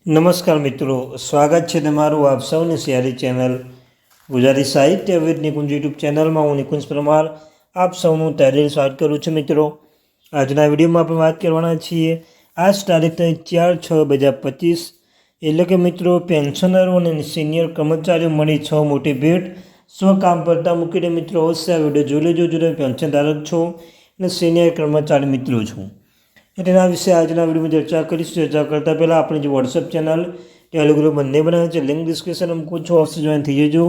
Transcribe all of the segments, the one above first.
નમસ્કાર મિત્રો, સ્વાગત છે તમારું આપ સૌની સિયારી ચેનલ ગુજરાતી સાહિત્ય વિદ નિકુંજ યુટ્યુબ ચેનલમાં. હું નિકુંજ પરમાર આપ સૌનું તહેરીર સ્વાગત કરું છું. મિત્રો, આજના વિડીયોમાં આપણે વાત કરવાના છીએ આજ તારીખ 4/6/2025, એટલે કે મિત્રો પેન્શનરો અને સિનિયર કર્મચારીઓ મળી 6 મોટી ભેટ. કામ કરતા મૂકીને મિત્રો અવશ્ય આ વિડીયો જોઈ લેજો જો પેન્શન ધારક છો અને સિનિયર કર્મચારી મિત્રો છો. તેના વિશે આજના વિડીયોમાં ચર્ચા કરીશું. ચર્ચા કરતાં પહેલાં આપણે જે વોટ્સઅપ ચેનલ ટેલિગ્રામ બંને બનાવે છે, લિંક ડિસ્ક્રિપ્શનમાં મૂકું છું, અવશ્ય જોઈન થઈ જજો.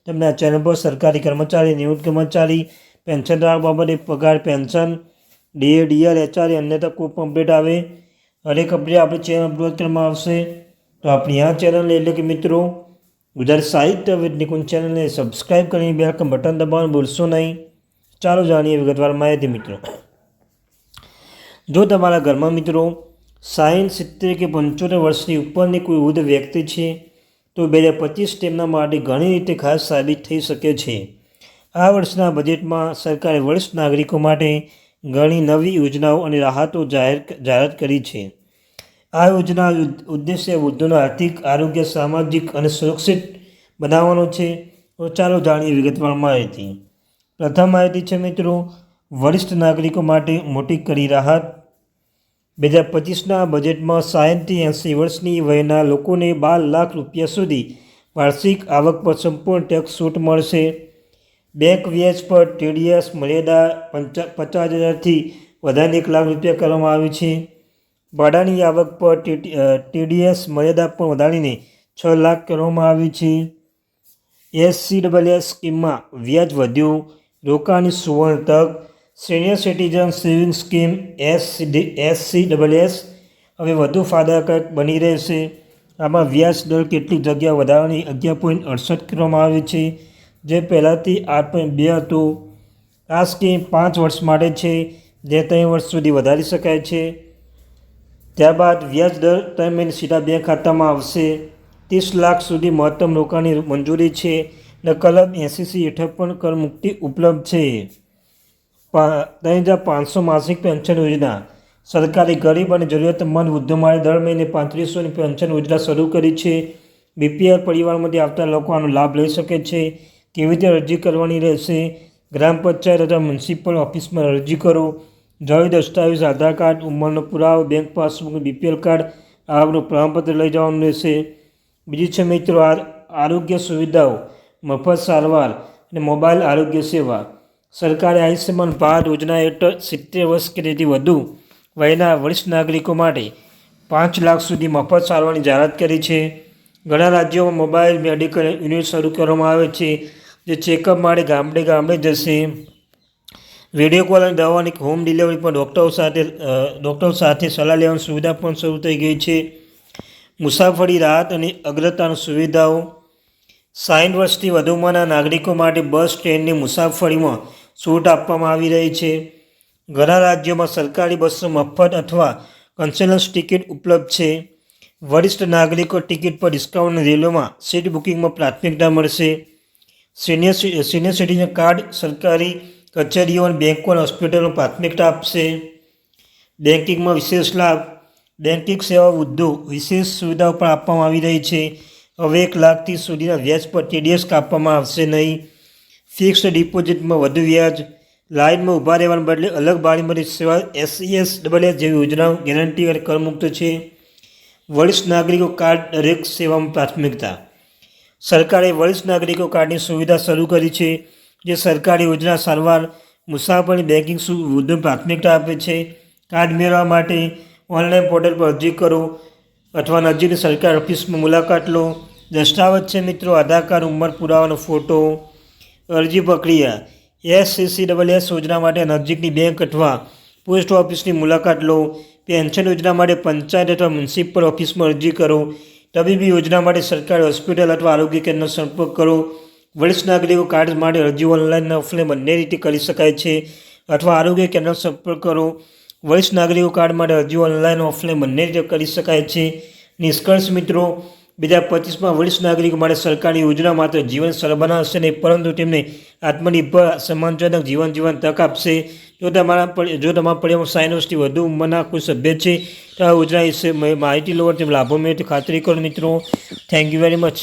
તમને આ ચેનલ પર સરકારી કર્મચારી, નિવૃત્ત કર્મચારી, પેન્શન ધારક બાબતે પગાર, પેન્શન, ડીએ, ડીઆર, એચઆર અન્યતા કોઈ પણ અપડેટ આવે હરેક અપડેટ આપણે ચેનલ અપલોડ કરવામાં આવશે. તો આપણી આ ચેનલને એટલે કે મિત્રો ગુજરાતી સાહિત્ય વિદ નિકુંજ ચેનલને સબસ્ક્રાઈબ કરીને બે બટન દબાવવાનું ભૂલશો નહીં. ચાલો જાણીએ વિગતવાર માહિતી. મિત્રો, જો તમારા ઘરમાં મિત્રો 60, 70 કે 75 વર્ષની ઉપરની કોઈ વૃદ્ધ વ્યક્તિ છે તો 2025 તેમના માટે ઘણી રીતે ખાસ સાબિત થઈ શકે છે. આ વર્ષના બજેટમાં સરકારે વરિષ્ઠ નાગરિકો માટે ઘણી નવી યોજનાઓ અને રાહતો જાહેરાત કરી છે. આ યોજના ઉદ્દેશ્ય વૃદ્ધોનો આર્થિક, આરોગ્ય, સામાજિક અને સુરક્ષિત બનાવવાનો છે. તો ચાલો જાણીએ વિગતવાર માહિતી. પ્રથમ માહિતી છે મિત્રો, વરિષ્ઠ નાગરિકો માટે મોટી કરી રાહત. 2025ના બજેટમાં 60થી 80 વર્ષની વયના લોકોને 12 લાખ રૂપિયા સુધી વાર્ષિક આવક પર સંપૂર્ણ ટેક્સ છૂટ મળશે. બેંક વ્યાજ પર ટીડીએસ મર્યાદા 50,000થી વધારીને 1 લાખ રૂપિયા કરવામાં આવી છે. ભાડાની આવક પર ટીડીએસ મર્યાદા પણ વધારીને 6 લાખ કરવામાં આવી છે. SCSS સ્કીમમાં વ્યાજ વધ્યું, રોકાણની સુવર્ણ તક. Senior citizen saving scheme SCSS હવે વધુ ફાયદાકારક બની રહેશે. આમાં વ્યાજ દર કેટલીક જગ્યા વધારવાની 11.68 કરવામાં આવી છે, જે પહેલાંથી 8.2 હતું. આ સ્કીમ 5 વર્ષ માટે છે, જે 3 વર્ષ સુધી વધારી શકાય છે. ત્યારબાદ વ્યાજ દર 3 મહિને સીધા બેંક ખાતામાં આવશે. 30 લાખ સુધી મહત્તમ રોકાણની મંજૂરી છે અને કલમ 80C હેઠળ પણ કરમુક્તિ ઉપલબ્ધ છે. 3,500 માસિક પેન્શન યોજના. સરકારે ગરીબ અને જરૂરિયાતમંદ વૃદ્ધો માટે દર મહિને 3500ની પેન્શન યોજના શરૂ કરી છે. બીપીએલ પરિવારમાંથી આવતા લોકો આનો લાભ લઈ શકે છે. કેવી રીતે અરજી કરવાની રહેશે? ગ્રામ પંચાયત અથવા મ્યુનિસિપલ ઓફિસમાં અરજી કરો. જરૂરી દસ્તાવેજ આધાર કાર્ડ, ઉંમરનો પુરાવો, બેંક પાસબુક, બીપીએલ કાર્ડ, આવકનું પ્રમાણપત્ર લઈ જવાનું રહેશે. બીજી છે મિત્રો આરોગ્ય સુવિધાઓ, મફત સારવાર અને મોબાઈલ આરોગ્ય સેવા. સરકારે આયુષ્યમાન ભારત યોજના હેઠળ 70 વર્ષ કે તેથી વધુ વયના વરિષ્ઠ નાગરિકો માટે 5 લાખ સુધી મફત સારવારની જાહેરાત કરી છે. ઘણા રાજ્યોમાં મોબાઈલ મેડિકલ યુનિટ શરૂ કરવામાં આવે છે, જે ચેકઅપ માટે ગામડે ગામડે જશે. વિડીયો કોલ અને દવાની હોમ ડિલિવરી પણ ડૉક્ટરો સાથે સલાહ લેવાની સુવિધા પણ શરૂ થઈ ગઈ છે. મુસાફરી રાહત અને અગ્રતાની સુવિધાઓ. 60 વર્ષથી વધુ ઉંમરના નાગરિકો માટે બસ, ટ્રેનની મુસાફરીમાં છૂટ આપવામાં આવી રહી છે. ઘણા રાજ્યોમાં સરકારી બસો મફત અથવા કન્સેશનલ ટિકિટ ઉપલબ્ધ છે. વરિષ્ઠ નાગરિકો ટિકિટ પર ડિસ્કાઉન્ટ અને રેલવેમાં સીટ બુકિંગમાં પ્રાથમિકતા મળશે. સિનિયર સિટીઝન કાર્ડ સરકારી કચેરીઓ અને બેંકો અને હોસ્પિટલોમાં પ્રાથમિકતા આપશે. બેન્કિંગમાં વિશેષ લાભ. બેન્કિંગ સેવા વૃદ્ધો વિશેષ સુવિધાઓ પણ આપવામાં આવી રહી છે. હવે 1 લાખથી સુધીના વ્યાજ પર ટીડીએસ કાપવામાં આવશે નહીં. ફિક્સ્ડ ડિપોઝિટમાં વધુ વ્યાજ. લાઇનમાં ઊભા રહેવાને બદલે અલગ બારીમાંથી સેવા SCSS જેવી યોજનાઓ ગેરંટી અને કરમુક્ત છે. વરિષ્ઠ નાગરિકો કાર્ડ દરેક સેવામાં પ્રાથમિકતા. સરકારે વરિષ્ઠ નાગરિકો કાર્ડની સુવિધા શરૂ કરી છે, જે સરકારી યોજના, સારવાર, મુસાફરી, બેન્કિંગ વૃદ્ધોને પ્રાથમિકતા આપે છે. કાર્ડ મેળવવા માટે ઓનલાઈન પોર્ટલ પર અરજી કરો અથવા નજીકની સરકારી ઓફિસમાં મુલાકાત લો. દસ્તાવેજ છે મિત્રો આધાર કાર્ડ, ઉંમર, પુરાવાનો ફોટો. અરજી પ્રક્રિયા. SCSS યોજના માટે નજીકની બેંક અથવા પોસ્ટ ઓફિસની મુલાકાત લો. પેન્શન યોજના માટે પંચાયત અથવા મ્યુનિસિપલ ઓફિસમાં અરજી કરો. તબીબી યોજના માટે સરકારી હોસ્પિટલ અથવા આરોગ્ય કેન્દ્રનો સંપર્ક કરો. વરિષ્ઠ નાગરિકો કાર્ડ માટે અરજી ઓનલાઈન અને ઓફલાઈન બંને રીતે કરી શકાય છે અથવા આરોગ્ય કેન્દ્રનો સંપર્ક કરો. વરિષ્ઠ નાગરિકો કાર્ડ માટે અરજી ઓનલાઈન અને ઓફલાઈન બંને રીતે કરી શકાય છે. નિષ્કર્ષ મિત્રો, 2025માં વરિષ્ઠ નાગરિકો માટે સરકારની યોજના માત્ર જીવન સરળ બનાવશે નહીં, પરંતુ તેમને આત્મનિર્ભર, સન્માનજનક જીવન જીવવાની તક આપશે. તો જો તમારા પરિવારમાં 60 વર્ષથી વધુ ઉંમરના કોઈ સભ્ય છે તો આ યોજના વિશે માહિતી લો અને લાભો મેળવવાની ખાતરી કરો મિત્રો. Thank you very much.